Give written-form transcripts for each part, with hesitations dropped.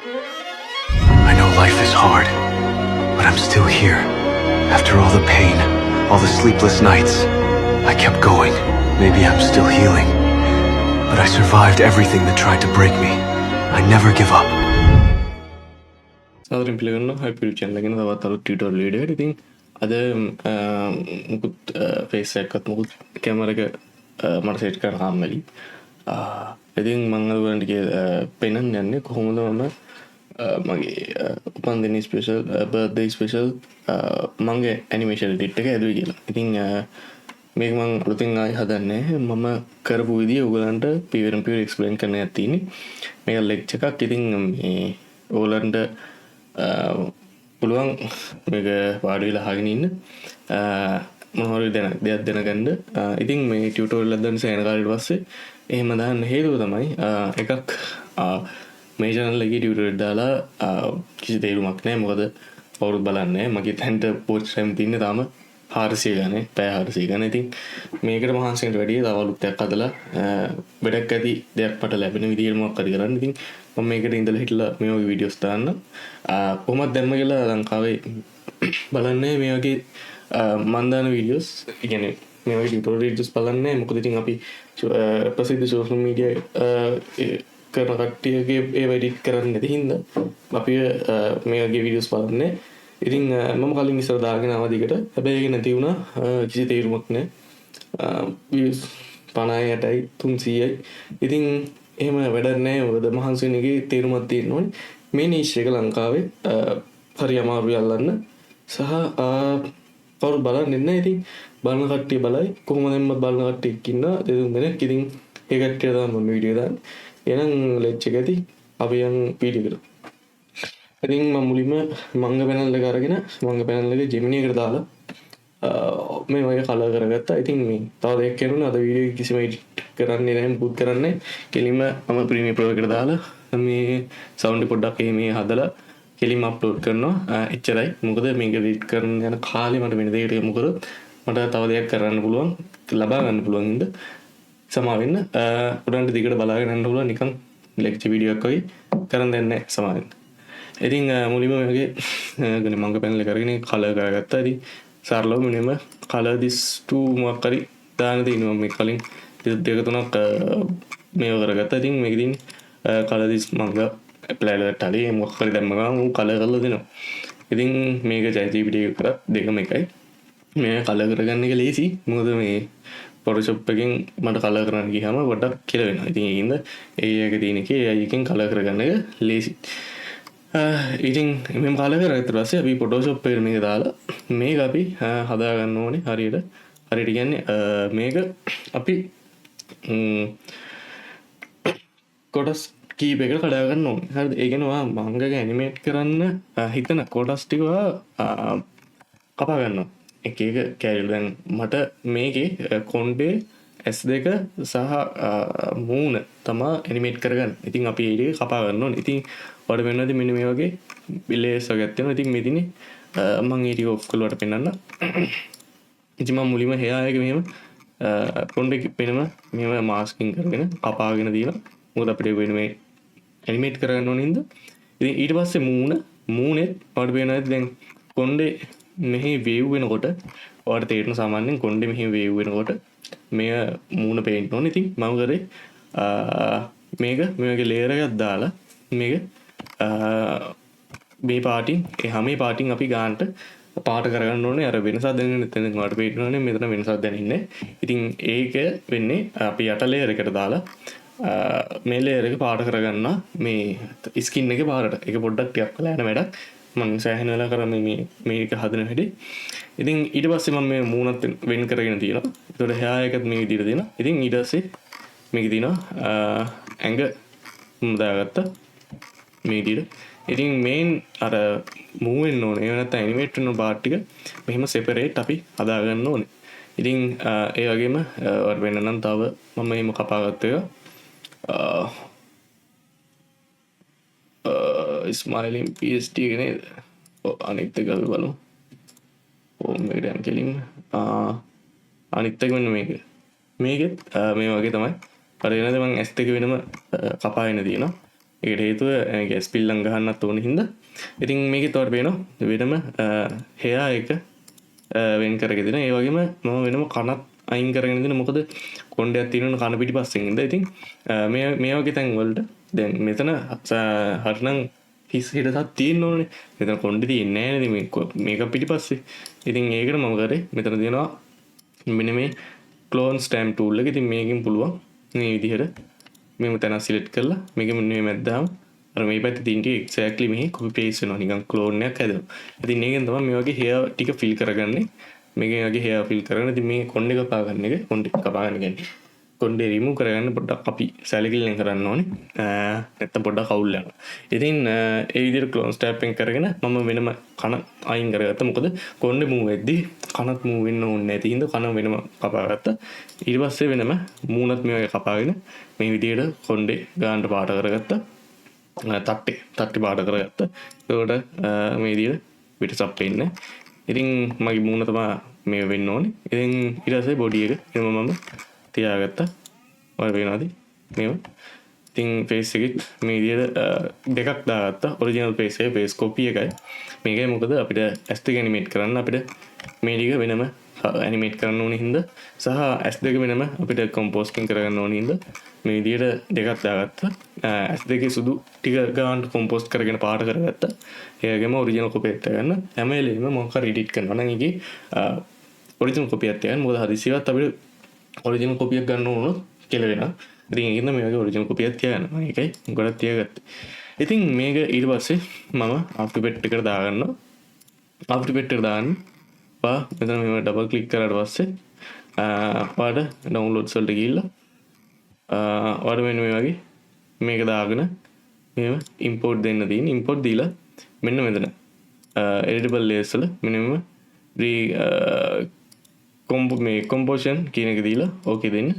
I know life is hard, but I'm still here. After all the pain, all the sleepless nights, I kept going. Maybe I'm still healing, but I survived everything that tried to break me. I never give up. සාදරයෙන් පිළිගන්නවා හැපි channel එකේ තවත් අලුත් tutorial video එකක්. ඉතින් අද මුකුත් face එකක්වත් මුකුත් කැමරා එක මට සෙට් කරන්න හම්බෙලි. ඉතින් මම අද ඔයගලන්ට පෙන්නන්න යන්නේ කොහොමද මම මගේ උපන්දින ස්පෙෂල් බර්ත්ඩේ ස්පෙෂල් මගේ ඇනිමේෂන් එඩිට් එක ඇදුවේ කියලා. ඉතින් මේක මම අලුතෙන් ආයි හදන්නේ. මම කරපු විදිය ඔයගලන්ට පියවරෙන් පියවර එක්ස්ප්ලেইন කරන්න යත් තියෙන්නේ. මේක ලෙක්චර් එකක්. ඉතින් මේ ඔයගලන්ට පුළුවන් මේක වාඩි වෙලා අහගෙන ඉන්න මොනවද දෙයක් දැනගන්න. ඉතින් මේ ටියුටෝරියල් එක දැන් සෑහෙන කාලෙකට පස්සේ එහෙම දාන්න හේතුව තමයි එකක් මේ channel එකේ ටියුටෝරියල් දාලා කිසි තේරුමක් නැහැ. මොකද කවුරුත් බලන්නේ නැහැ. මගේ තැන්ට පෝස්ට් ටයිම් තින්නේ තාම 400 ගානේ, පැය 400 ගානේ. ඉතින් මේකට මහන්සියට වැඩිය තව අලුත් දෙයක් හදලා වැඩක් ඇති දෙයක් මට ලැබෙන විදියට මොකක් හරි කරන්න. ඉතින් මම මේකට ඉඳලා හිටලා මේ වගේ වීඩියෝස් දාන්න. කොහොමද දැම්ම කියලා ලංකාවේ බලන්නේ මේ වගේ මම දාන වීඩියෝස්. ඒ කියන්නේ මේ වගේ ටියුටෝරියල් වීඩියෝස් බලන්නේ. මොකද ඉතින් අපි ප්‍රසිද්ධ සෝෂල් මීඩියා කරන කට්ටියගේ ඒ එඩිට් කරන්න නැති හින්දා අපි මේ වගේ වීඩියෝස් බලන්නේ. ඉතින් මම කලින් ඉස්සර දාගෙන ආවා දිගට. හැබැයි ඒක නැති වුණා. කිසි තේරුමක් නැහැ. views 50යි 300යි. ඉතින් එහෙම වැඩක් නැහැ. මොකද මහන්සි වෙන එකේ තේරුමක් තියෙන්න ඕනේ. මේ නිෂ් එක ලංකාවේ හරි අමාරුයි අල්ලන්න. සහ කවුරු බලන්නේ නැහැ. ඉතින් බලන කට්ටිය බලයි. කොහොමද එම්ම බලන කට්ටියක් ඉන්නවා. දෙතුන් දෙනෙක්. ඉතින් ඒ කට්ටිය තමයි මම වීඩියෝ දාන්නේ. එහෙනම් ලෙච් එක ඇති අපි යන් වීඩියෝ එකට. ඉතින් මම මුලින්ම මංග පැනල් එක අරගෙන මංග පැනල් එක ජෙමිනි එකට දාලා මේ වගේ කලර් කරගත්තා. ඉතින් මේ තව දෙයක් කරනවා. අද වීඩියෝ එක කිසිම එඩිට් කරන්නේ නැහැ, මුකුත් කරන්නේ. කෙලින්ම මම ප්‍රීමියර් ප්‍රෝ එකට දාලා මේ සවුන්ඩ් පොඩ්ඩක් මේ හදලා කෙලින්ම අප්ලෝඩ් කරනවා. එච්චරයි. මොකද මේක එඩිට් කරන යන කාලේ මට වෙන දෙයකට යමු කරොත් මට තව දෙයක් කරන්න පුළුවන්, ලබා ගන්න පුළුවන් ඉඳ සමා වෙන්න. උඩන්ට දිගට බලාගෙන යන්න පුළුවන්. නිකන් ලෙක්චර් වීඩියෝ එකක් වගේ කරන් දෙන්නේ නැහැ. සමා වෙන්න. ඉතින් මුලින්ම මේ වගේ මංග පැනල් එක අරගෙන කලර් කරගත්තා. ඉතින් සරලව මෙන්න කලර් this 2 මොකක් හරි දාන්න තියෙනවා. මේ කලින් දෙක තුනක් මේව කරගත්තා. ඉතින් මේක ඉතින් කලර් this මංග ඇප්ලයි කරලා ටලි මොකක් හරි දැම්ම ගමන් උන් කලර් කරලා දෙනවා. ඉතින් මේක ChatGPT එක කරා දෙකම එකයි. මේ කලර් කරගන්න එක ලේසි. මොකද මේ Photoshop එකෙන් මට කලර් කරන්න ගියාම පොඩ්ඩක් කියලා වෙනවා. ඉතින් ඒකින්ද ඒ එක තියෙන එකේ AI එකෙන් කලර් කරගන්න එක ලේසි. ඉතින් මෙම කලර් කරගත්ත පස්සේ අපි Photoshop එකට මේක දාලා මේක අපි හදා ගන්න ඕනේ හරියට. හරියට කියන්නේ මේක අපි කොටස් කීපයකට කඩා ගන්න ඕනේ. හරිද? ඒ කියන්නේ ඔයා මංගක ඇනිමේට් කරන්න හිතන කොටස් ටික ඔයා කපා ගන්නවා. එක එක කැරල්. දැන් මට මේකේ කොණ්ඩේ S2 සහ මූණ තමා ඇනිමේට් කරගන්න. ඉතින් අපි ඒ ටික කපා ගන්න ඕනේ. ඉතින් ඔයාලට වෙනවද මෙන්න මේ වගේ ලේයර්ස් වගේක් තියෙනවා. ඉතින් මෙතන මම ඒ ටික ඔෆ් කරලා පෙන්නන්න. ඉතින් මම මුලින්ම hair එක මෙහෙම කොණ්ඩේ වෙනම මෙහෙම මාස්කින් කරගෙන කපාගෙන දීලා. මොකද අපිට වෙන මේ ඇනිමේට් කරගන්න ඕනේ හින්දා. ඉතින් ඊට පස්සේ මූණෙත් ඔයාලට වෙනවද දැන් කොණ්ඩේ මෙහි වේව් වෙනකොට ඔයාලට තේරෙන සාමාන්‍යයෙන් කොණ්ඩේ මෙහි වේව් වෙනකොට මෙය මූණ පේන්න ඕනේ. ඉතින් මම කරේ මේක මේ වගේ ලේයර් එකක් දාලා මේක මේ පාටින් හැම පාටින් අපි ගන්නට පාට කරගන්න ඕනේ. අර වෙනසක් දැනෙන්නේ නැත්නම් ඔයාලට පේනවනේ මෙතන වෙනසක් දැනෙන්නේ. ඉතින් ඒක වෙන්නේ අපි යට ලේයර් එකට දාලා මේ ලේයර් එක පාට කරගන්නවා මේ ස්කින් එකේ පාටට. ඒක පොඩ්ඩක් ටිකක් වෙලා යන වැඩක්. මම සෑහෙන වෙලා කරන්නේ මේක හදන හැටි. ඉතින් ඊට පස්සේ මම මේ මූණත් වෙන් කරගෙන තියෙනවා. ඒතකොට hair එකත් මේ විදිහට දෙනවා. ඉතින් ඊට පස්සේ මේක තියෙනවා ඇඟ දාගත්තා මේ විදිහට. ඉතින් මේන් අර මූව් වෙන්න ඕනේ. ඒ නැත්නම් ඇනිමේට් වෙන පාර්ට් ටික මෙහෙම සෙපරේට් අපි හදා ගන්න ඕනේ. ඉතින් ඒ වගේම ඔයාලට වෙන්න නම් තව මම මේක කපාගත්ත එක ස්මයිලින් PST එක නේද? අනිත් එක අපි බලමු. මේක දැන් කෙලින්ම අනිත් එක මෙන්න මේක. මේකෙත් මේ වගේ තමයි. අර එනද මම S2 වෙනම කපාගෙන තියෙනවා. ඒකට හේතුව ගැස් පිල්ලම් ගහන්නත් ඕන හින්දා. ඉතින් මේකේ තවට පේනවා වෙනම hear එක වෙන් කරගෙන දෙන. ඒ වගේම මම වෙනම කනත් අයින් කරගෙන දෙන. මොකද කොණ්ඩයක් තියෙනවනේ කන පිටිපස්සෙන් ඉඳලා. ඉතින් මේ වගේ තැන් වලට දැන් මෙතන හරිනම් හිස් හිඩසක් තියෙන්න ඕනේ. මෙතන කොණ්ඩේ තියෙන්නේ නැහැ නේද මේක පිටිපස්සේ. ඉතින් ඒකට මම කරේ මෙතන තියෙනවා මෙන්න මේ clone stamp tool එක. ඉතින් මේකෙන් පුළුවන් මේ විදිහට මෙහෙම තැන සිලෙක්ට් කරලා මේක මෙන්න මේ මැද්දාම අර මේ පැත්තේ තියෙන ටික exactly මෙහි copy paste වෙනවා. නිකන් clone එකක් හැදෙනවා. ඉතින් මේකෙන් තමයි මේ වගේ hair ටික fill කරගන්නේ. මේකෙන් වගේ hair fill කරගෙන ඉතින් මේ කොණ්ඩේ කපා ගන්න එක කොණ්ඩේ කපා ගන්න කියන්නේ කොණ්ඩේ remove කරගන්න පොඩ්ඩක් අපි සැලකිල්ලෙන් කරන්න ඕනේ. නැත්තම් පොඩ්ඩක් අවුල් යනවා. ඉතින් ඒ විදිහට clone stamp එක කරගෙන මම වෙනම කන අයින් කරගත්තා. මොකද කොණ්ඩේ move වෙද්දී කනත් move වෙන්න ඕනේ නැති හින්දා කන වෙනම කපාගත්තා. ඊට පස්සේ වෙනම මූණත් මේ වගේ කපාගෙන මේ විදිහට කොණ්ඩේ ගානට පාට කරගත්තා. තට්ටි පාට කරගත්තා. ඒකට මේ විදිහට පිටසප් වෙන්නේ. ඉතින් මගේ මූණ තමයි මේ වෙන්න ඕනේ. ඉතින් ඊට පස්සේ බොඩි එක එම මම තියාගත්තා. ඔය වෙනවාද මේව. ඉතින් ෆේස් එකෙත් මේ විදිහට දෙකක් දාගත්තා. ඔරිජිනල් ෆේස් එක ෆේස් කොපි එකයි. මේකයි මොකද අපිට S2 ඇනිමේට් කරන්න අපිට මේ ටික වෙනම ඇනිමේට් කරන්න ඕනේ හින්දා සහ S2 වෙනම අපිට කොම්පෝස්ටිං කරගන්න ඕනේ හින්දා මේ විදිහට දෙකක් දාගත්තා. S2 සුදු ටික ගානට කොම්පෝස්ට් කරගෙන පාට කරගත්තා. ඒගේම ඔරිජිනල් කොපි එක ගන්න හැම වෙලෙම මොකක් හරි එඩිට් කරනවා නම් ඒකේ ඔරිජිනල් කොපි එකක් තියන්න. මොකද හදිසියවත් අපිට ඔරිජිනල් කොපි එකක් ගන්න ඕනොත් කියලා වෙනවා. ඉතින් ඒකින්ද මේ වගේ ඔරිජිනල් කොපි එකක් තියාගන්න. මම ඒකයි ගොඩක් තියාගත්තේ. ඉතින් මේක ඊට පස්සේ මම After Effects එකට දාගන්නවා. After Effects එකට දාන්න පා මෙතන මේව ඩබල් ක්ලික් කරාට පස්සේ ඔයාලට ඩවුන්ලෝඩ්ස් වලට ගිහිල්ලා ඔයාලට මෙන්න මේ වගේ මේක දාගෙන මේව ඉම්පෝට් දෙන්න තියෙන. ඉම්පෝට් දීලා මෙන්න මෙතන editable layers වල මෙන්න මේ composition කියන එක දීලා ඕකේ දෙන්න.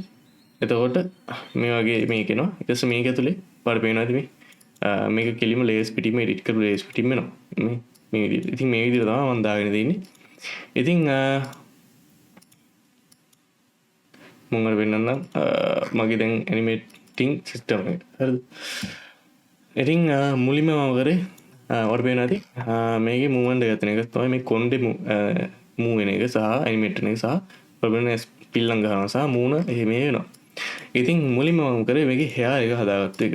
එතකොට මේ වගේ මේක එනවා. ඊට පස්සේ මේක ඇතුලේ ඔයාලට පේනවාද මේක කෙලිම layers පිටින්ම edit කරපු layers පිටින්ම එනවා. මේ විදිහට. ඉතින් මේ විදිහට තමයි මම දාගෙන තියෙන්නේ. ඉතින් මම වෙනනම් මගේ දැන් ඇනිමේටිං සිස්ටම් එක. හරිද? ඉතින් මුලින්ම මම කරේ ඔයාලට පේනවාද මේකේ මූවමන්ට් එක ගන්න එක තමයි මේ කොණ්ඩේ මූව් වෙන එක සහ ඇනිමේට් වෙන එක සහ ප්‍රොබ්ලම් පිල්ලම් ගන්නවා සහ මූණ එහෙම වෙනවා. ඉතින් මුලින්ම මම කරේ මේකේ hair එක හදාගත්ත එක.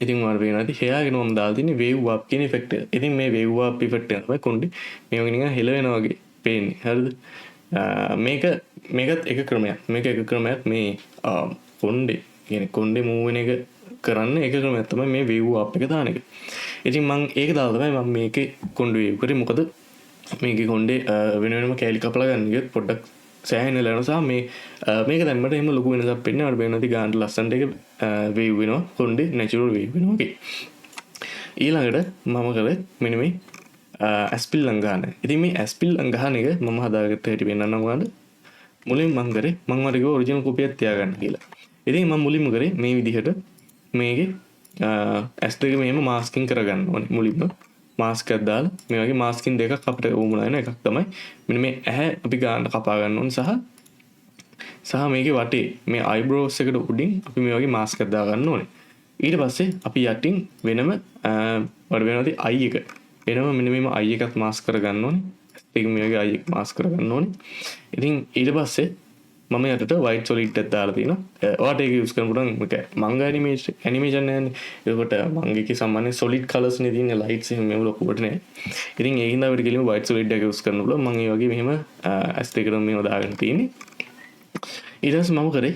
ඉතින් ඔයාලට පේනවාද hair එක මම දාලා තින්නේ wave up කියන effect එක. ඉතින් මේ wave up effect එක තමයි කොණ්ඩේ මේ වගේ නිකන් හෙලවෙනවා වගේ පේන්නේ. හරිද? මේකත් එක ක්‍රමයක්. මේක එක ක්‍රමයක් මේ කොණ්ඩේ කියන්නේ කොණ්ඩේ මූව් වෙන එක කරන්න එක ක්‍රමයක් තමයි මේ wave up එක දාන එක. ඉතින් මම ඒක දාලා තමයි මම මේකේ කොණ්ඩේ wave කරේ. මොකද මේකේ කොණ්ඩේ වෙන වෙනම කැලි කපලා ගන්න එක පොඩ්ඩක් සෑහෙන ලැබෙනවා. මේක දැම්මට එහෙම ලොකු වෙනසක් වෙන්නේ නැහැ. වෙනවාද ගානට ලස්සනට එක wave වෙනවා. කොණ්ඩේ natural wave වෙනවා. ඕකේ. ඊළඟට මම කරේ මෙන්න මේ ඇස්පිල්ලම් ගන්න. ඉතින් මේ ඇස්පිල්ලම් ගහන එක මම හදාගත්ත හැටි වෙනන්නම් ඔයාලට. මුලින්ම මම කරේ මම ඔයාලට කිව්වා ඔරිජිනල් කොපි එකක් තියාගන්න කියලා. ඉතින් මම මුලින්ම කරේ මේ විදිහට මේකේ S2 මෙහෙම මාස්කින් කරගන්න ඕනේ. මුලින්ම මාස්ක් එකක් දාලා මේ වගේ මාස්කින් දෙකක් අපිට වුමුණා වෙන එකක් තමයි මෙන්න මේ ඇහැ අපි ගන්න කපා ගන්න ඕනේ සහ මේකේ වටේ මේ eyebrows එකට උඩින් අපි මේ වගේ මාස්ක් එකක් දා ගන්න ඕනේ. ඊට පස්සේ අපි යටින් වෙනම වඩ වෙනවාද eye එක වෙනම මෙන්න මේම eye එකත් මාස්ක් කරගන්න ඕනේ. ඒක මේ වගේ eye එක මාස්ක් කරගන්න ඕනේ. ඉතින් ඊට පස්සේ මම යටට white solid එකක් දාලා තියෙනවා. ඔයාලට ඒක යූස් කරන්න පුළුවන්. මේක මංග ඇනිමේෂන් නෑනේ. ඒකට මංගේකේ සාමාන්‍ය solid colors නේ තියෙන්නේ lights එහෙම මේව ලොකුවට නෑ. ඉතින් ඒකින්ද අපිට කෙලිම white solid එක යූස් කරන්න පුළුවන්. මම ඒ වගේ මෙහෙම S2 එකට මේව දාගෙන තියෙන්නේ. ඊට පස්සේ මම කරේ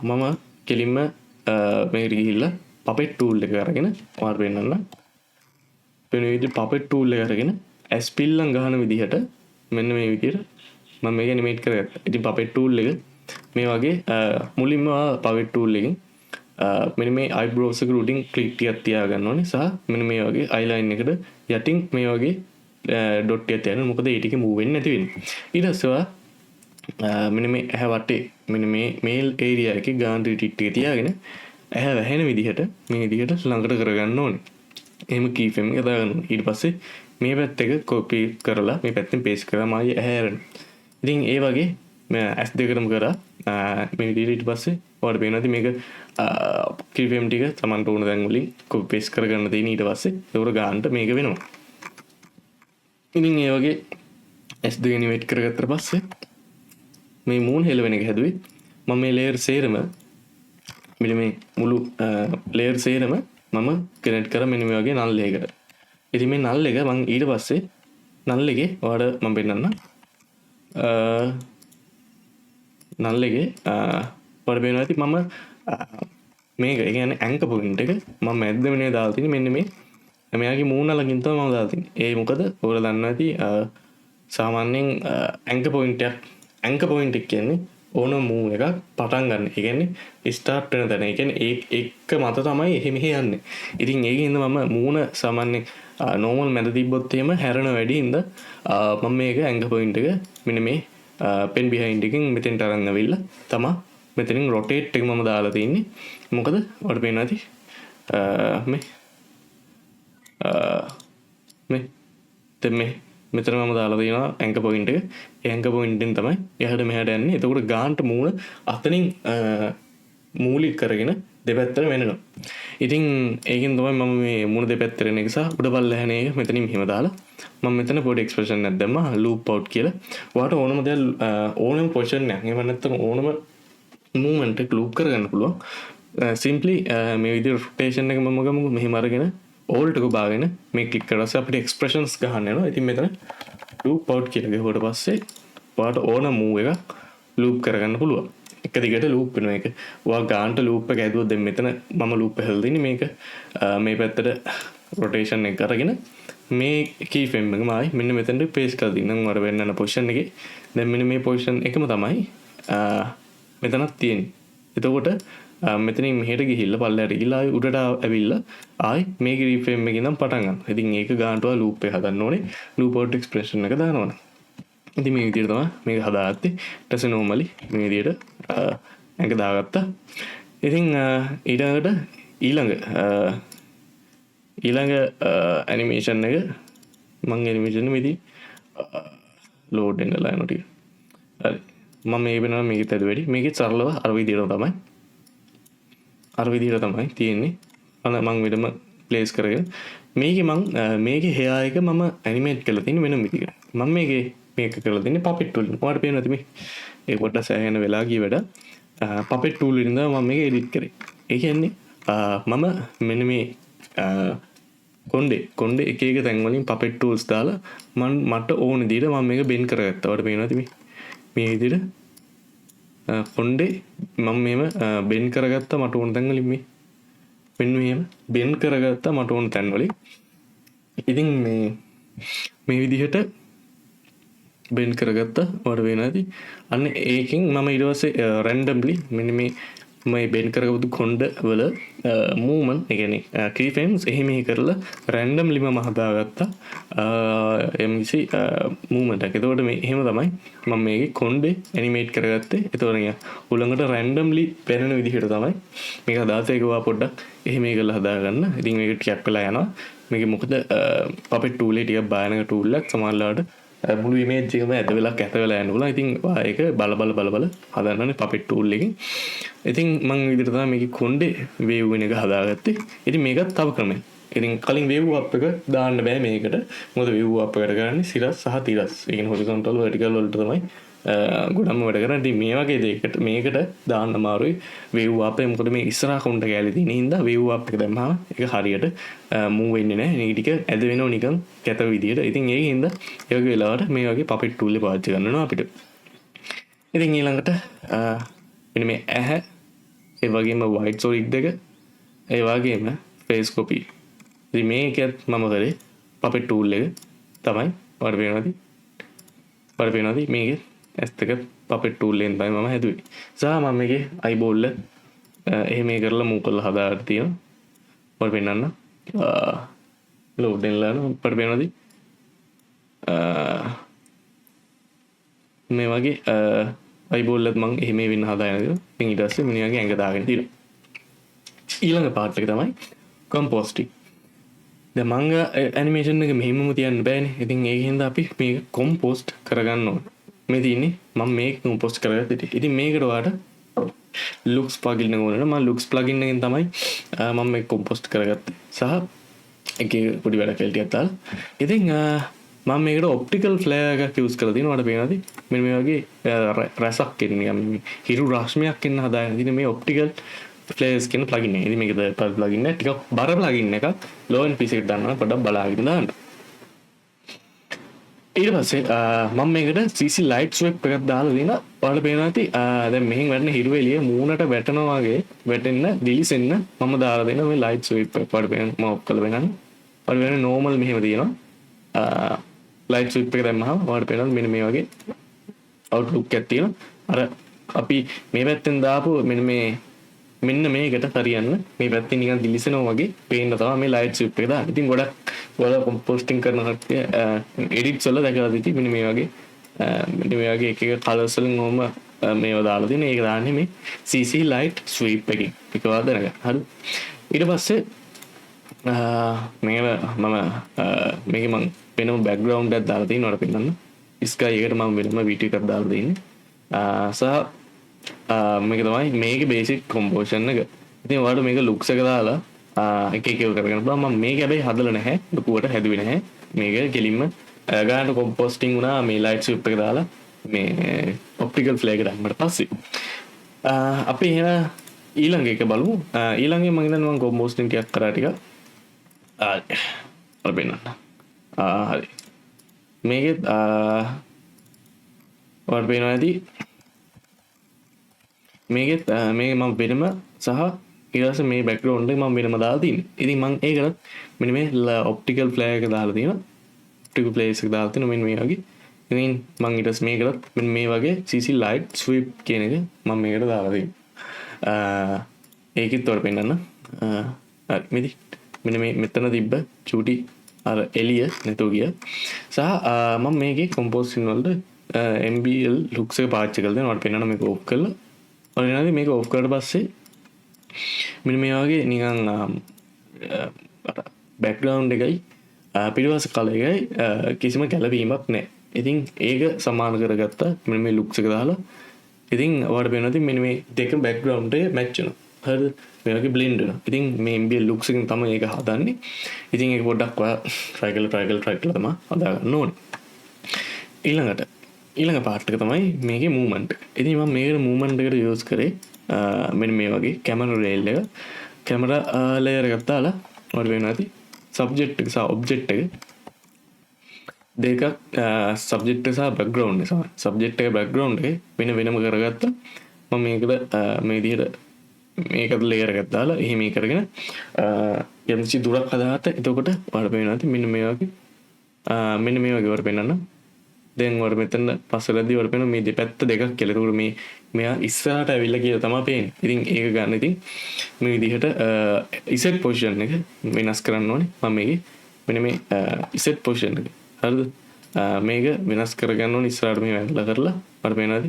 මම කෙලින්ම මේකට ගිහිල්ලා puppet tool එක අරගෙන ඔයාලට පෙන්නන්න. වෙන විදිහට puppet tool එක අරගෙන ඇස්පිල්ලම් ගහන විදිහට මෙන්න මේ විදිහට මම මේක ඇනිමේට් කරගත්තා. ඉතින් puppet tool එක මේ වගේ මුලින්ම puppet tool එකෙන් මෙන්න මේ eyebrows එක උඩින් ක්ලික් ටිකක් තියාගන්න ඕනේ සහ මෙන්න මේ වගේ eyeline එකට යටින් මේ වගේ dot ටිකක් තියන්න. මොකද ඒ ටික move වෙන්නේ නැති වෙන්නේ. ඊට පස්සේ මෙන්න මේ ඇහැ වටේ මෙන්න මේ male area එකේ ගාන ටික තියාගෙන ඇහැ වැහෙන විදිහට මේ විදිහට ළඟට කරගන්න ඕනේ. එහෙම key frame එක දාගන්න ඕනේ. ඊට පස්සේ මේ පැත්ත එක copy කරලා මේ පැත්තෙන් paste කරාම ආයේ ඇහැ ඇරෙනවා. ඉතින් ඒ වගේ මම S2 කරම කරා මේ විදිහට ඊට පස්සේ ඔයාලට පේනවාද මේක කිරිෆම් ටික තමන්ට ඕන දැන් වලින් කොපි පේස්ට් කරගන්න තියෙන ඊට පස්සේ ඒකට ගන්නට මේක වෙනවා. ඉතින් ඒ වගේ S2 ඇනිමේට් කරගත්තට පස්සේ මේ මූන් හෙලවෙන එක හැදුවේ මම මේ ලේයර් සේරම මෙන්න මේ මුළු ලේයර් සේරම මම කනෙක්ට් කර මෙන්න මේ වගේ නල් එකකට. ඉතින් මේ නල් එක මම ඊට පස්සේ නල් එකේ ඔයාලට මම පෙන්නන්න නල් එකේ ඔයාලට පේනවා ඇති මම මේක ඒ කියන්නේ ඇන්කර් පොයින්ට් එක මම මැද්ද වෙනේ දාලා තියෙන්නේ මෙන්න මේ මෙයාගේ මූණ ළඟින් තමයි මම දාලා තියෙන්නේ. ඒ මොකද ඔයාලා දන්නවා ඇති සාමාන්‍යයෙන් ඇන්කර් පොයින්ට් එක කියන්නේ ඕන මූව් එකක් පටන් ගන්න. ඒ කියන්නේ ස්ටාර්ට් වෙන තැන. ඒ කියන්නේ ඒක මත තමයි එහෙ මෙහෙ යන්නේ. ඉතින් ඒකෙන්ද මම මූණ සාමාන්‍යයෙන් නෝමල් මැද තිබ්බොත් එහෙම හැරෙන වැඩි හින්දා මම මේක ඇන්කර් පොයින්ට් එක මෙන්න මේ පෙන් බිහයින්ඩ් එකකින් මෙතෙන්ට අරන් අවිල්ලා තමයි මෙතනින් රොටේට් එක මම දාලා තින්නේ. මොකද ඔයාලට පේනවා ඇති මේ මෙතන මම දාලා තියෙනවා ඇන්කර් පොයින්ට් එක. ඒ ඇන්කර් පොයින්ට් එකෙන් තමයි එහාට මෙහාට යන්නේ. එතකොට ගාන්ට මූණ අතනින් මූලික කරගෙන දෙපැත්තට වෙනනවා. ඉතින් ඒකෙන් තමයි මම මේ මූණ දෙපැත්තට වෙන එක සහ උඩ පල්ල යන එක මෙතනින් මෙහෙම දාලා මම මෙතන පොඩි එක්ස්ප්‍රෙෂන් එකක් දැම්මා ලූප් අවුට් කියලා. ඔයාලට ඕනම දෙයක් ඕනම පොසිෂන් එකක් එහෙම නැත්නම් ඕනම මූව්මන්ට් එක ලූප් කරගන්න පුළුවන්. සිම්පලි මේ විදිහට රොටේෂන් එක මම ගමු මෙහෙම අරගෙන ඕල්ට් එක බාගෙන මේ ක්ලික් කරලා පස්සේ අපිට එක්ස්ප්‍රෙෂන්ස් ගන්න යනවා. ඉතින් මෙතන ලූප් අවුට් කියලා ගහුවට පස්සේ ඔයාලට ඕන මූව් එකක් ලූප් කරගන්න පුළුවන්. එක දිගට ලූප් වෙන එක. ඔයා ගාන්ට ලූප් එක ඇදුවොත් දැන් මෙතන මම ලූප් එක හදලා තින්නේ මේක මේ පැත්තට රොටේෂන් එක අරගෙන මේ කී ෆ්‍රේම් එකම ආයි මෙන්න මෙතනට පේස්ට් කරලා දින්නම් වර වෙන්නන පොසිෂන් එකේ. දැන් මෙන්න මේ පොසිෂන් එකම තමයි මෙතනක් තියෙන්නේ. එතකොට මෙතනින් මෙහෙට ගිහිල්ලා පල්ලයට ගිහිල්ලා ආයි උඩට ඇවිල්ලා ආයි මේක රීෆ්‍රේම් එකකින් නම් පටන් ගන්න. ඉතින් ඒක ගානටවා ලූප් එක හදන්න ඕනේ. ලූප් අවුට් එක්ස්ප්‍රෙෂන් එක දානවනේ. ඉතින් මේ විදිහට තමයි මේක හදාගත්තේ. ඊට පස්සේ normally මේ විදිහට මේක දාගත්තා. ඉතින් ඊළඟ ඇනිමේෂන් එක මම ඇනිමේෂන් මෙදී ලෝඩ් වෙනලා යනවා ටික. හරි. මම මේ වෙනවා මේකත් ඇද වැඩි. මේකෙත් සරලව අර විදිහට තමයි තියෙන්නේ. මම වෙනම ප්ලේස් කරගෙන මේකේ හෙයා එක මම ඇනිමේට් කරලා තියෙන්නේ වෙනම විදිහකට. මම මේක කරලා තියෙන්නේ පපෙට් ටූල් වලින්. ඔයාලට පේනවද මේ? ඒ පොඩ්ඩක් සෑහෙන වෙලා ගිය වැඩ. පපෙට් ටූල් වලින් තමයි මම මේක එඩිට් කරේ. ඒ කියන්නේ මම මෙන්න මේ කොණ්ඩේ එක තැන් වලින් පපෙට් ටූල්ස් දාලා මට ඕන විදිහට මම මේක බෙන් කරගත්තා. ඔයාලට පේනවද මේ විදිහට කොණ්ඩේ මම මේව බෙන් කරගත්තා මට ඕන තැන් වලින් මෙන්න මෙහෙම බෙන් කරගත්තා මට ඕන තැන් වලින්. ඉතින් මේ විදිහට බෙන් කරගත්තා ඔයාලට පේනවද? අන්න ඒකෙන් මම ඊට පස්සේ රැන්ඩම්ලි මෙන්න මේ බෙන් කරගපු කොණ්ඩ වල මූව්මන්ට් ඒ කියන්නේ කී ෆ්‍රේම්ස් එහෙම කරලා රැන්ඩම්ලි මම හදාගත්තා MC මූව්මන්ට් එක. එතකොට මේ එහෙම තමයි මම මේකේ කොණ්ඩේ ඇනිමේට් කරගත්තේ. එතකොට උලඟට රැන්ඩම්ලි පෙනෙන විදිහට තමයි මේක හදාගත්තේ. ඒක ඔයා පොඩ්ඩක් එහෙම කරලා හදාගන්න. ඉතින් මේක ටිකක් වෙලා යනවා. මේක මොකද පපෙට් ටූල් එක ටිකක් බායනක ටූල් එකක් සමහරවිට මුළු ඉමේජ් එකම ඇද වෙලා කැත වෙලා යන්න පුළුවන්. ඉතින් ඒක බල හදන්නනේ පපෙට් ටූල් එකෙන්. ඉතින් මම විදිහට තමයි මේකේ කොණ්ඩේ වේව් වෙන එක හදාගත්තේ. ඉතින් මේකත් තව ක්‍රමයක්. ඉතින් කලින් වේව් අප් එක දාන්න බෑ මේකට. මොකද වේව් අප් එකට කරන්නේ සිරස් සහ තිරස්. ඒ කියන්නේ හොරිසොන්ටල් වර්ටිකල් වලට තමයි ගොඩක්ම වැඩ කරන්නේ. ඉතින් මේ වගේ දෙයකට මේකට දාන්න අමාරුයි වේව් අප් එක. මොකද මේ ඉස්සරහා කොණ්ඩ කැලේ තියෙන හින්දා වේව් අප් එක දැම්මම ඒක හරියට මූව් වෙන්නේ නැහැ. මේ ටික ඇද වෙනව නිකන් කැත විදියට. ඉතින් ඒකෙන් හින්දා ඒ වගේ වෙලාවට මේ වගේ පපෙට් ටූල් එක පාවිච්චි කරනවා අපිට. ඉතින් ඊළඟට මෙන්න මේ ඇහැ ඒ වගේම වයිට් සොලිඩ් එක ඒ වගේම ෆේස් කොපි. ඉතින් මේකත් මම කරේ පපෙට් ටූල් එක තමයි වඩ පේනවාද මේකේ S2 පපෙට් ටූල් එකෙන් තමයි මම හැදුවේ. සහ මම මේකේ අයිබෝල් එහෙම කරලා මූව් කරලා හදාගන්න තියෙනවා. වඩ පෙන්නන්න ලෝඩ් වෙනලා වඩ පේනවාද මේ වගේ අයිබෝල්ලත් මං එහෙම වෙන්න හදාගෙන තියෙනවා. ඉතින් ඊට පස්සේ මිනිහාගේ ඇඟ දාගෙන තියෙනවා. ඊළඟ පාර්ට් එක තමයි කොම්පෝස්ටිං. දැන් මංග ඇනිමේෂන් එක මෙහෙමම තියන්න බෑනේ. ඉතින් ඒක හින්දා අපි මේක කොම්පෝස්ට් කරගන්න ඕනේ. මේ තියෙන්නේ මම මේක කොම්පෝස්ට් කරගත්තා. ඉතින් මේකට ඔයාලට ලුක්ස් ප්ලගින් එක ඕනේ. මම ලුක්ස් ප්ලගින් එකෙන් තමයි මම මේක කොම්පෝස්ට් කරගත්තේ. සහ එකේ පොඩි වැඩ කෙල්ටියක් දාලා. ඉතින් මම මේකට ඔප්ටිකල් ෆ්ලෙයාර් එකක් යූස් කරලා තිනවා. මට පේනවාද මෙන්න මේ වගේ රසක් එන්නේ. හිරු රශ්මියක් එන්න හදාගෙන ඉතින් මේ ඔප්ටිකල් ෆ්ලෙයාර්ස් කියන ප්ලගින් එක. ඉතින් මේක ප්ලගින් එක ටිකක් බර ප්ලගින් එකක්. ලෝ එන්ඩ් PC එකට දානවා පොඩ්ඩක් බලාගෙන දාන්න. ඊට පස්සේ මම මේකට CC light sweep එකක් දාලා දෙනවා. ඔයාලට පේනවා ඇති දැන් මෙහෙන් වැටෙන හිරු එළිය මූණට වැටෙනවා වගේ වැටෙන්න දිලිසෙන්න මම දාලා දෙනවා මේ light sweep එක. ඔයාලට පේන මම ඔෆ් කරලා වෙනන්නේ. ඔයාලට වෙන normal මෙහෙම තියෙනවා. light sweep එක දැම්මහම ඔයාලට පේනවා මෙන්න මේ වගේ outlook එකක් තියෙනවා. අර අපි මේ පැත්තෙන් දාපු මෙන්න මේකට හරියන්න මේ පැත්තෙන් නිකන් දිලිසෙනවා වගේ පේන්න තමයි මේ light sweep එක දාන්නේ. ඉතින් ගොඩක් ඔයාලා කොම්පෝස්ටිං කරන කට්ටිය එඩිට්ස් වල දැකලා තියෙති මෙන්න මේ වගේ එක එක කලර්ස් වලින් ඕම මේව දාලා තියෙන. ඒක දාන්නේ මේ CC light sweep එකකින්. ඒක ඔයාලා දැනගන්න. හරි. ඊට පස්සේ මේක මම වෙනම බෑග්ග්‍රවුන්ඩ් එකක් දාලා තියෙනවා. ඔයාලට පෙන්නන්න. ස්කයි එකට මම වෙනම වීඩියෝ එකක් දාලා දෙන්නේ. සහ මේක තමයි මේකේ බේසික් කොම්පෝසිෂන් එක. ඉතින් ඔයාලට මේක ලුක්ස් එක දාලා එක එක කරගෙන බලන්න. මම මේක හැබැයි හදලා නැහැ. ලොකුවට හැදුවේ නැහැ. මේක කෙලින්ම ගානට කොම්පෝස්ටිං වුණා මේ ලයිට් ස්විප් එක දාලා මේ ඔප්ටිකල් ෆ්ලෙයාර් එක දාන්නට පස්සේ. අපි එහෙනම් ඊළඟ එක බලමු. ඊළඟේ මම හිතන්නේ මම කොම්පෝස්ටිං ටිකක් කරා ටික. අර බලන්න. හරි. මේකෙත් ඔයාලට පේනවා ඇති මේකෙත් මේක මම වෙනම සහ ඊට පස්සේ මේ බෑග්ග්‍රවුන්ඩ් එක මම වෙනම දාලා තියෙනවා. ඉතින් මම ඒකට මෙන්න මේ ඔප්ටිකල් ෆ්ලෙයාර් එක දාලා තියෙනවා. ඔප්ටිකල් ෆ්ලෙයාර්ස් එක දාලා තියෙනවා මෙන්න මේ වගේ. ඉතින් මම ඊට පස්සේ මේකට මෙන්න මේ වගේ CC light sweep කියන එක මම මේකට දාලා තියෙනවා. ඒකෙත් තොර පෙන්නන්න. හරි මෙන්න මේ මෙතන තිබ්බ චූටි අර එළිය නැතුව ගියා. සහ මම මේකේ කොම්පෝසිෂන් වලට MBL looks එක පාවිච්චි කරලා දෙනවා. මට පෙන්නන්න මේක ඕෆ් කරලා. ඔයාලා මේක ඕෆ් කරලා පස්සේ මෙන්න මේ වගේ නිකන් බෑග්ග්‍රවුන්ඩ් එකයි පිටිපස්ස කලර් එකයි කිසිම ගැළපීමක් නැහැ. ඉතින් ඒක සමාන කරගත්තා මෙන්න මේ ලුක්ස් එක දාලා. ඉතින් ඔයාලට පේනවා මෙන්න මේ දෙක බෑග්ග්‍රවුන්ඩ් එක මැච් වෙනවා. හරිද? මේ වගේ බ්ලෙන්ඩ් වෙනවා. ඉතින් මේ MBL looks එකෙන් තමයි ඒක හදන්නේ. ඉතින් ඒක පොඩ්ඩක් ඔයා try කරලා තමයි හදා ගන්න ඕනේ. ඊළඟ පාර්ට් එක තමයි මේකේ මූවමන්ට් එක. ඉතින් මම මේකට මූවමන්ට් එකට යූස් කරේ මෙන්න මේ වගේ කැමරා රේල් එක. කැමරා ලේයර් එකක් දාලා ඔයාලට වෙනවා ඇති සබ්ජෙක්ට් එක සහ ඔබ්ජෙක්ට් එක දෙකක් සබ්ජෙක්ට් එක සහ බෑග්ග්‍රවුන්ඩ් එක සබ්ජෙක්ට් එක බෑග්ග්‍රවුන්ඩ් එක වෙනම කරගත්තා. මම මේකට මේ විදිහට මේකට ලේයර් එකක් දාලා එහෙම කරගෙන යම්කිසි දුරක් හදාගත්තා. එතකොට ඔයාලට පේනවා ඇති මෙන්න මේ වගේ ඔයාලට පෙන්නන්න. දැන් ඔයාලට මෙතන පස්සලදී ඔයාලට පේනවා මේ දෙපැත්ත දෙකක් කියලා. ඒකට මෙයා ඉස්සරහට ඇවිල්ලා කියලා තමයි පේන්නේ. ඉතින් ඒක ගන්න ඉතින් මේ විදිහට ඉසෙට් පොසිෂන් එක වෙනස් කරන්න ඕනේ. මම මේකේ මෙන්න මේ ඉසෙට් පොසිෂන් එක. හරිද? මේක වෙනස් කරගන්න ඕනේ ඉස්සරහට මේ වැටලා කරලා. මට පේනවාද?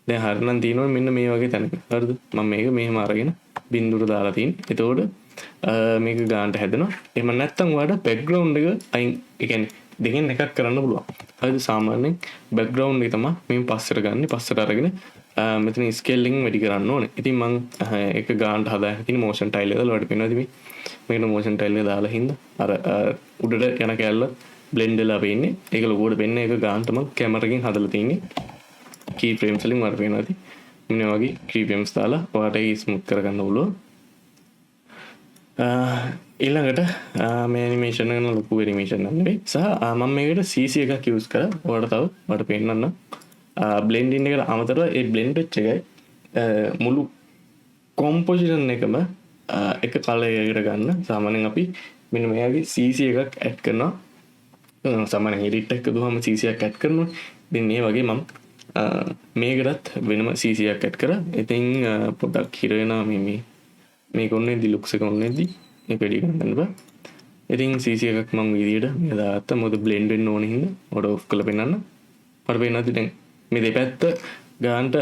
දැන් හරිනම් තියෙනවා මෙන්න මේ වගේ තැනක. හරිද? මම මේක මෙහෙම අරගෙන බින්දුවට දාලා තියෙන්නේ. එතකොට මේක ගන්නට හැදෙනවා. එහෙම නැත්නම් ඔයාලට බෑග්ග්‍රවුන්ඩ් එක අයින් ඒ කියන්නේ දෙකෙන් එකක් කරන්න පුළුවන්. හරිද? සාමාන්‍යයෙන් බෑග්ග්‍රවුන්ඩ් එක තමයි මේ පස්සට ගන්න. පස්සට අරගෙන මෙතන ස්කේලින් වැඩි කරන්න ඕනේ. ඉතින් මම ඒක ගන්නට හදාගෙන තියෙන මෝෂන් ටයිල් එක දාලා ඔයාලට පේනවාද මේකට මෝෂන් ටයිල් එක දාලා හින්දා අර උඩට යන කැල්ල බ්ලෙන්ඩ් වෙලා පේන්නේ. ඒක ලොකුවට පේන්නේ. ඒක ගන්නට මම කැමරාවකින් හදලා තියෙන්නේ. key frames වලින් වර වෙනවා ඇති. මෙන්න වගේ key frames දාලා ඔයාලට ඒක ස්මූත් කරගන්න පුළුවන්. ඊළඟට මේ ඇනිමේෂන් එක ලොකු ඇනිමේෂන් එකක් නෙවෙයි. සහ මම මේකට CC එකක් යූස් කරා. ඔයාලට තව මට පෙන්නන්න. බ්ලෙන්ඩින් එකට අමතරව ඒ බ්ලෙන්ඩ් වෙච්ච එකයි මුළු කොම්පොසිෂන් එකම එක කලර් එකකට ගන්න. සාමාන්‍යයෙන් අපි මෙන්න මේ වගේ CC එකක් ඇඩ් කරනවා. සාමාන්‍යයෙන් එඩිට් එකක දුවම CC එකක් ඇඩ් කරනවා. ඉතින් මේ වගේ මම මේකටත් වෙනම CC එකක් ඇඩ් කරා. ඉතින් පොඩ්ඩක් හිර වෙනවා මේක ඔන්නේදී ලුක්ස් එක ඔන්නේදී මේ වැඩි ගන්න බෑ. ඉතින් CC එකක් මම විදියට මේ දාගත්තා. මොකද බ්ලෙන්ඩ් වෙන්න ඕනේ හින්දා ඔඩ ඔෆ් කරලා පෙන්නන්න. මට පේනවා දැන් මේ දෙපැත්ත ගන්නට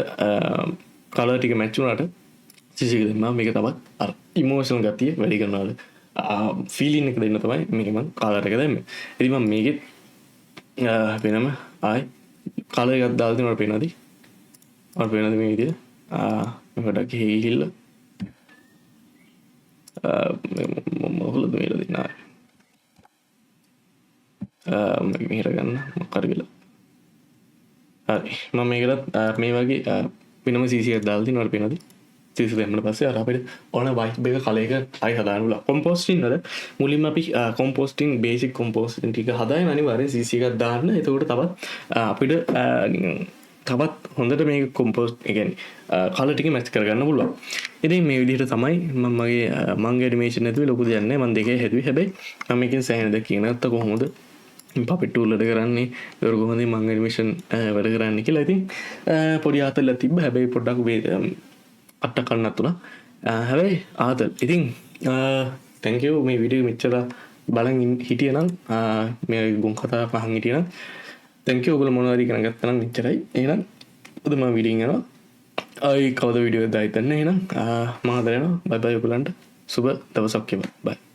කලර් ටික මැච් වුණාට CC එක දැම්මම මේක තවත් අර ඉමෝෂනල් ගතිය වැඩි කරනවා. ෆීලින් එක දෙන්න තමයි මේක මම කලර් එක දැම්මේ. ඉතින් මම මේකෙත් වෙනම ආයි කලර් එකක් දාලා දෙනවා. පේනවාද? ඔයාලට පේනවාද මේ විදියට? ගොඩක් හිල්ල මොහුලද මේල දිනා මෙහිරගන්න මකරගලා හරි මම මේකටත් මේ වගේ පිනම සිසියක් දාල්ති නොට පිනද සිසි දෙමට පස්සේ අරපට ඕන වයි් එක කලයක අයි හදානුල කොම්පෝස්ටින් වල මුලින් අපි කොම්පෝස්ටිං බේසික් කොම්පෝස්ටින් ටික හදයි අනිවාර්ය සිසිකක් දාන්න එතකොට තවත් අපිට තවත් හොඳට මේ කොම්පෝස්ට් එකෙන් කලර් ටික මැච් කරගන්න පුළුවන්. ඉතින් මේ විදිහට තමයි මම මගේ මංගේ ඇනිමේෂන් ඇතුලේ ලොකු දෙයක් නැහැ. මම දෙකේ හැදුවේ. හැබැයි මම මේකෙන් සෑහෙන දෙයක් කියන නැත්ත කොහොමද පපෙට් ටූල් වලට කරන්නේ ඒක කොහොමද මං ඇනිමේෂන් වැඩ කරන්නේ කියලා. ඉතින් පොඩි ආතල්ලා තිබ්බ. හැබැයි පොඩ්ඩක් අට්ට කන්නත් තුනා. හැබැයි ආතල්. ඉතින් thank you මේ වීඩියෝ මෙච්චර බලන් හිටියනම් මේ ගොන් කතා පහන් හිටියනම් thank you ඔයගොල්ලෝ මොනවද ඉගෙන ගත්තා නම් එච්චරයි. එහෙනම් අද මම වීඩියෝ යනවා. ආයි කවද වීඩියෝ එකක් දායි තන්නේ එහෙනම් මම හදලා යනවා. බයි බයි ඔයගොල්ලන්ට සුබ දවසක් වේවා. බයි.